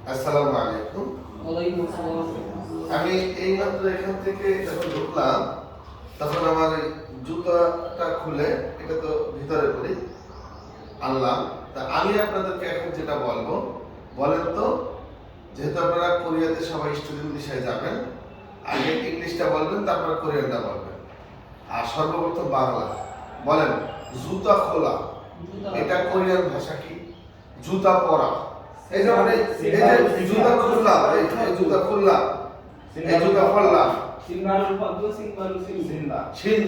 আসসালামু আলাইকুম। ওয়ালাইকুম আসসালাম। আমি এইমাত্র এখান থেকে যখন ঢুকলাম তখন আমার এই জুতাটা খুলে এটা তো ভিতরে করি আনলাম। তা আমি আপনাদেরকে এখন যেটা বলবো, বলেন তো, যেহেতু আপনারা কোরিয়াতে সবাই স্টুডেন্ট বিষয়ে যাবেন, আগে ইংলিশটা বলবেন, তারপর কোরিয়ানটা বলবেন, আর সর্বপ্রথম বাংলা বলেন। জুতা খোলা, এটা কোরিয়ান ভাষা কি? জুতা পরা। এই যে মানে এই যে জুতা খুললাম, এই জুতা খুললাম, এই জুতা খুললাম। সিনবারুল পাদু সিনবারু সিনদা। সিন,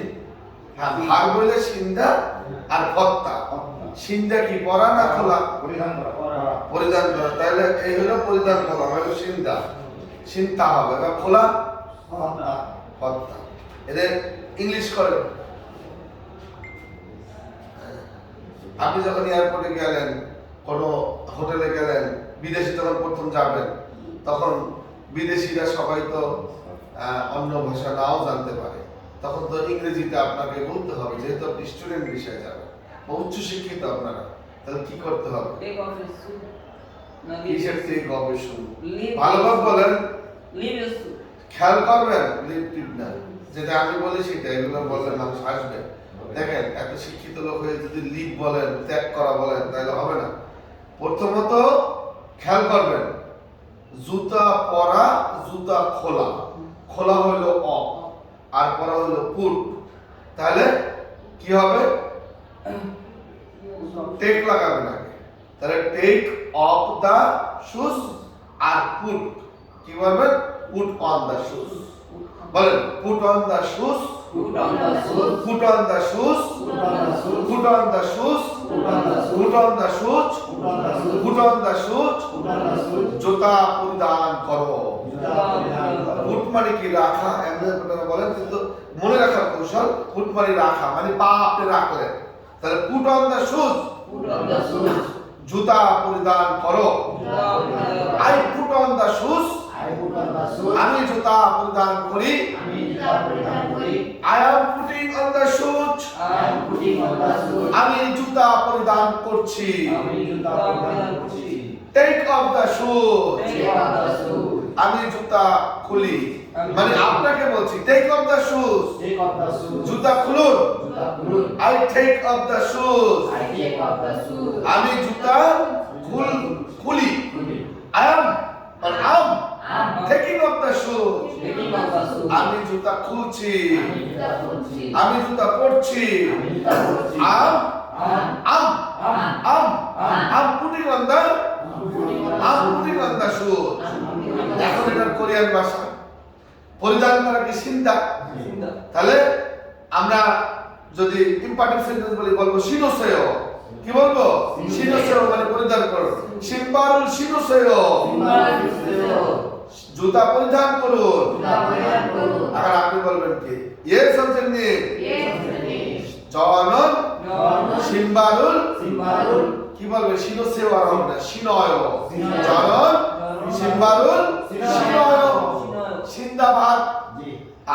হ্যাঁ, ভাগ বলে সিন্দা আর ফত্তা। সিন্দা কি পরা না খোলা? পরিধান করা। পরিধান করা। তাহলে এই হলো পরিধান করা, হলো সিন্দা। সিনতা হবে বা খোলা ফত্তা। এদের ইংলিশ করে। আপনি যখন এয়ারপোর্টে গেলেন, কোনো হোটেলে গেলেন, বিদেশে যখন প্রথম যাবেন, তখন বিদেশিরা সবাই তো অন্য ভাষা নাও জানতে পারে, তখন তো ইংরেজিতে আপনাকে বলতে হবে, যেহেতু আপনি স্টুডেন্ট বিষয়ে যাবেন বা উচ্চশিক্ষিত আপনারা, তাহলে কি করতে হবে? টেক অফিস না কিসের থেকে গবেষণ লিভ ভালোভাবে বলেন, লিভ ইজ খেয়াল করবেন, লিভ টিপ না, যেটা আমি বলি সেটা, এগুলো বললে মানুষ আসবে। দেখেন, এত শিক্ষিত লোক হয়ে যদি লিভ বলেন, ত্যাগ করা বলেন, তাহলে হবে না। প্রথমত খেয়াল করবেন, জুতা পরা, জুতা খোলা। খোলা হইল অফ আর পরা হইল পুট। তাহলে কি হবে? টেক লাগাবেন আগে। তাহলে টেক অফ দা শুজ আর পুট কি বলবেন? Put on the shoes. বলেন, put on the shoes, Put on the shoes. Put on the shoes, put on the shoes, put on the shoes, put on the shoes. জুতা পরিধান করো। Foot মানে কি? রাখা। এমনি আপনারা বলেন, কিন্তু মনে রাখার কৌশল, ফুট মানে রাখা, মানে পা আপনি রাখলেন। তাহলে put on the shoes, Put on the shoes. জুতা পরিধান করো। I put on the shoes, আমি জুতা পরিধান করি। I am putting on the shoes, আমি জুতা পরিধান করছি। টেক অফ দা শুজ, আমি জুতা খুলি। মানে আপনাকে বলছি, টেক অফ দা শুজ, জুতা খুলুন। I take off the shoes, আমি জুতা খুলি। I am taking off the shoes, আমি জুতা খুলছি, আমি জুতা পরছি। I'm putting on the shoes. এখন এটা কোরিয়ান ভাষা। পরিধান করা কি? সিন্দা। তাহলে আমরা যদি ইম্পারটিভ সেন্টেন্স বলি, বলবো শিনোসেও। কি বলবো? শিনোসেও মানে পরিধান করো। সিনবারুল শিনোসেও, জুতা পরিধান করুন। আর আপনি বলবেন কি? ইয়েস অপশন নিয়ে জনন সিনবারুল কি বলবে? শিনোসেও আর হবে না, শিনয়। জনন সিনবারুল শিনয়। সিন্দাবাদ।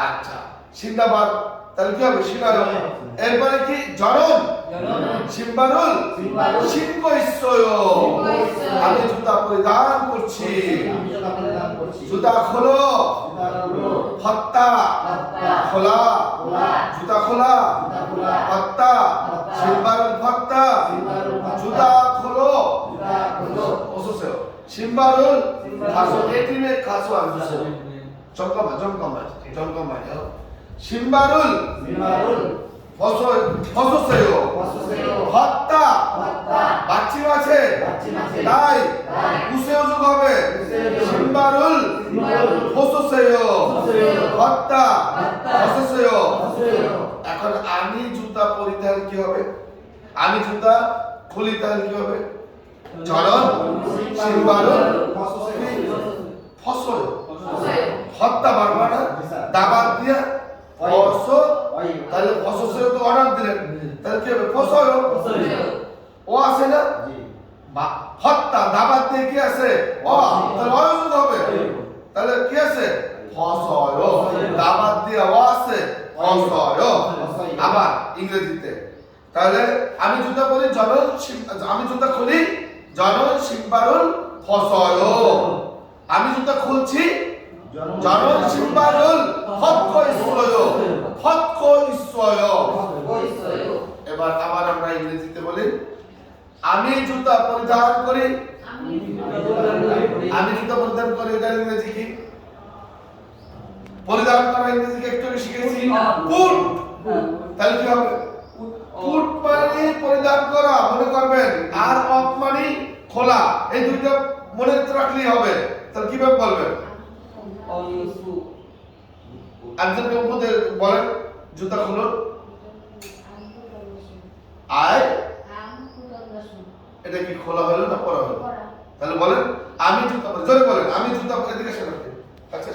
আচ্ছা, সিন্দাবাদ। তাহলে কি হবে? শিনয়। এরপরে কি? জনন সিনবারুল শিনকইসয়, আমি জুতা পরিধান করছি। জুতা খোলো, ফত্তা খোলা, জুতা খোলা, ফত্তা, সিনবারুল ফত্তা, জুতা খোলো। ওসোসেও সিনবারুল খাসো, এটিমে খাসো আনছো। জমকমা সিনবারুল ফসোসেও, ফত্তা বাচ্চি আছে তাই উসেও যোগ হবে। সিনবারুল ফসোসেও, ফত্তা ফসোসেও। এখন আমি জুতা পরিধান কি হবে? আমি জুতা খুলি, তাহলে কি হবে? চরণ সিনবারুল ফসল, ফত্তা বারবার না, দাবাত দিয়া ফসল। তাহলে ফসল তো অর্ডার দিলেন, তাহলে কি হবে? ফসল। ও আছে না? ফত্তা দাবাত দিয়ে কি আছে? ও, তাহলে অযোগ হবে। তাহলে কি আছে? ফসল। দাবাত দিয়ে ও আছে, ফসল। আবার ইংরেজিতে, তাহলে আমি জুতা পরি, আমি জুতা খুলি, জনন সিম্বারুল ফসয় আমি জুতা খুলছি জনন সিম্বারুল ফতক ইসয় ফতক ইসয় এবার আবার আমরা ইংরেজিতে বলি আমি জুতা পরিধান করি আমি জুতা পরিধান করি এটার ইংরেজি কি পরিধান করা ইংরেজি একটু আগে শিখেছি পুট তাহলে কি হবে পুট মানে পরিধান করা মনে করবেন আর অফ মানে খোলা এই দুইটা মনে রাখলেই হবে তাহলে কিভাবে বলবেন On your shoe. একজনকে উপদে বলেন জুতা খুলুন আই এটা কি খোলা হলো না পরা হলো তাহলে বলেন আমি জুতা পরি জোরে বলেন আমি জুতা পরি এদিকে আসেন আপনি আচ্ছা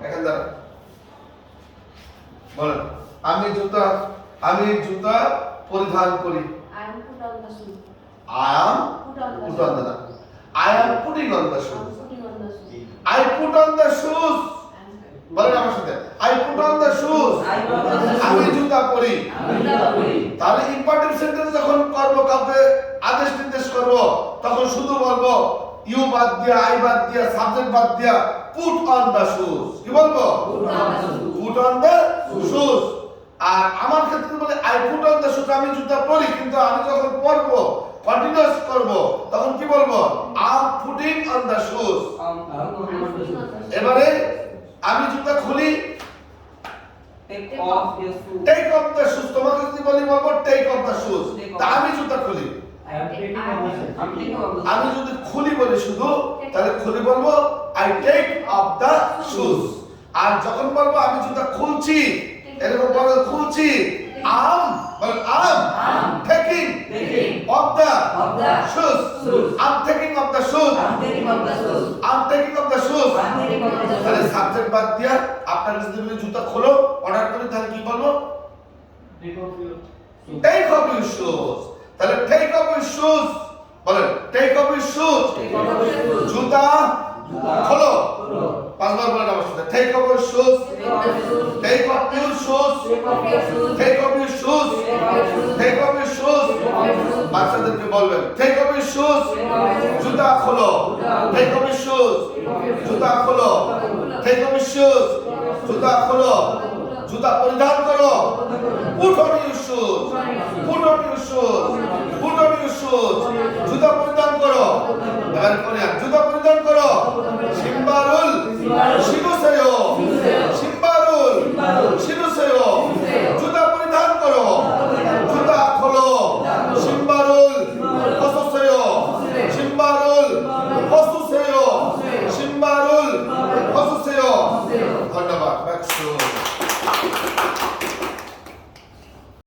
এখন দাঁড়ান বলেন আমি জুতা পরিধান করি I am put on the I am putting on the shoes I put on the shoes বলেন আমার সাথে I put on the shoes আমি জুতা পরি তাহলে ইম্পারেটিভ সেন্টেন্স যখন করব কাউকে আদেশ নির্দেশ করব তখন শুধু বলবো ইউ বাদ দিয়া আই বাদ দিয়া সাবজেক্ট বাদ দিয়া পুট অন দা শুজ কি বলবো পুট অন দা শুজ আর আমার ক্ষেত্রে বলে I put on the shoes আমি জুতা পরি কিন্তু আমি যখন পরবো কন্টিনিউয়াস করব তখন কি বলবো I am putting on the shoes এবারে আমি জুতা খুলি Take off your shoe. Take off the shoes তোমাকে যদি বলি বলবো টেক অফ দা শুজ তা আমি জুতা খুলি I'm taking off the আমি যদি খুলি বলি শুধু তাহলে খুলি বলবো I take off the shoes আর যখন বলবো আমি জুতা খুলছি এরকম বলবো খুলছি আম বল I'm taking off the shoes I'm taking off the shoes I'm taking off the shoes. I'm taking off the shoes I'm taking off the তাহলে shoes. সাবজেক্ট বাদ দিয়া আপনার যদি বলি জুতা খোলো অর্ডার করি তাহলে কি বলবো টেক অফ ইউর শুজ তাহলে টেক অফ ইউর শুজ বলেন take off your shoes Take off your shoes. জুতা খোলো পাঁচবার বলেন আমার সাথে take off your shoes Take off your shoes. Take off your shoes Take off your shoes. Take off your shoes Take off your shoes. Take off your shoes বাচ্চাদেরকে বলবেন take off your shoes জুতা খোলো take off your shoes জুতা খোলো take off your shoes জুতা খোলো জুতা পরিধান করো put on your shoes put on your shoes put on your shoes জুতা পরিধান করো এবার কোরিয়ান জুতা পরিধান করো সিম্বারুল শিনুসেয়ো সিম্বারুল শিনুসেয়ো জুতা পরিধান করো জুতা খোলো সিম্বারুল ফসুসেয়ো সিম্বারুল ফসুসেয়ো সিম্বারুল ফসুসেয়ো ধন্যবাদ